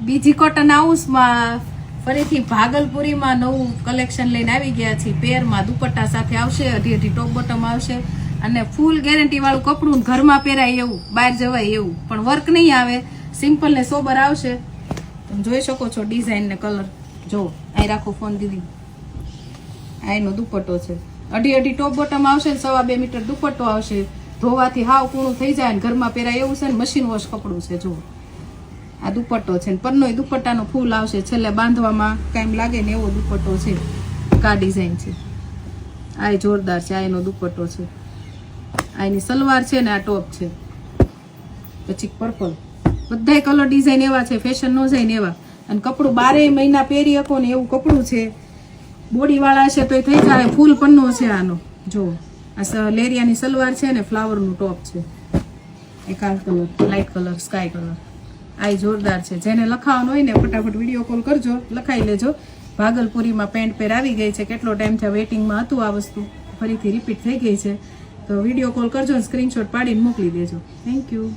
બીજી કોટન હાઉસમાં ફરીથી ભાગલપુરીમાં નવું કલેક્શન લઈને આવી ગયા છીએ. પેરમાં દુપટ્ટા સાથે આવશે, અઢી ટોપ બોટમ આવશે અને ફૂલ ગેરંટી વાળું કપડું, ઘરમાં પહેરાય એવું, બહાર જવાય એવું, પણ વર્ક નહીં આવે, સિમ્પલ ને સોબર આવશે. તમે જોઈ શકો છો ડિઝાઇન ને કલર. જો અહીં રાખો ફોન દીદી. આ એનો દુપટ્ટો છે, અઢી ટોપ બોટમ આવશે, 2.5 મીટર દુપટ્ટો આવશે. ધોવાથી હાવ કૂણું થઈ જાય ને ઘરમાં પહેરાય એવું છે ને મશીન વોશ કપડું છે. જો આ દુપટ્ટો છે ને પરનો દુપટ્ટાનો ફૂલ આવશે, છેલ્લે બાંધવામાં કાંઈ લાગે ને એવો દુપટ્ટો છે. કા ડિઝાઇન છે, આ જોરદાર છે. આ એનો દુપટ્ટો છે, આ એની સલવાર છે ને આ ટોપ છે. પછી પર્પલ, બધાય કલર ડિઝાઇન એવા છે, ફેશન નો જાય ને એવા. અને કપડું 12 મહિના પહેરી શકો ને એવું કપડું છે. બોડી વાળા છે તો થઈ જાય. ફૂલ પન્નો છે આનો. જો આ લેરિયાની સલવાર છે ને ફ્લાવરનું ટોપ છે. એક આ colour light colour sky colour, આ જોરદાર છે. જેને લખાવાનું હોય ને ફટાફટ વિડીયો કોલ કરજો, લખાઈ લેજો. ભાગલપુરીમાં પેન્ટ પેર આવી ગઈ છે. કેટલો ટાઈમ થયા વેઇટિંગમાં હતું આ વસ્તુ, ફરીથી રિપીટ થઈ ગઈ છે. તો વિડીયો કોલ કરજો, સ્ક્રીનશોટ પાડીને મોકલી દેજો. Thank you.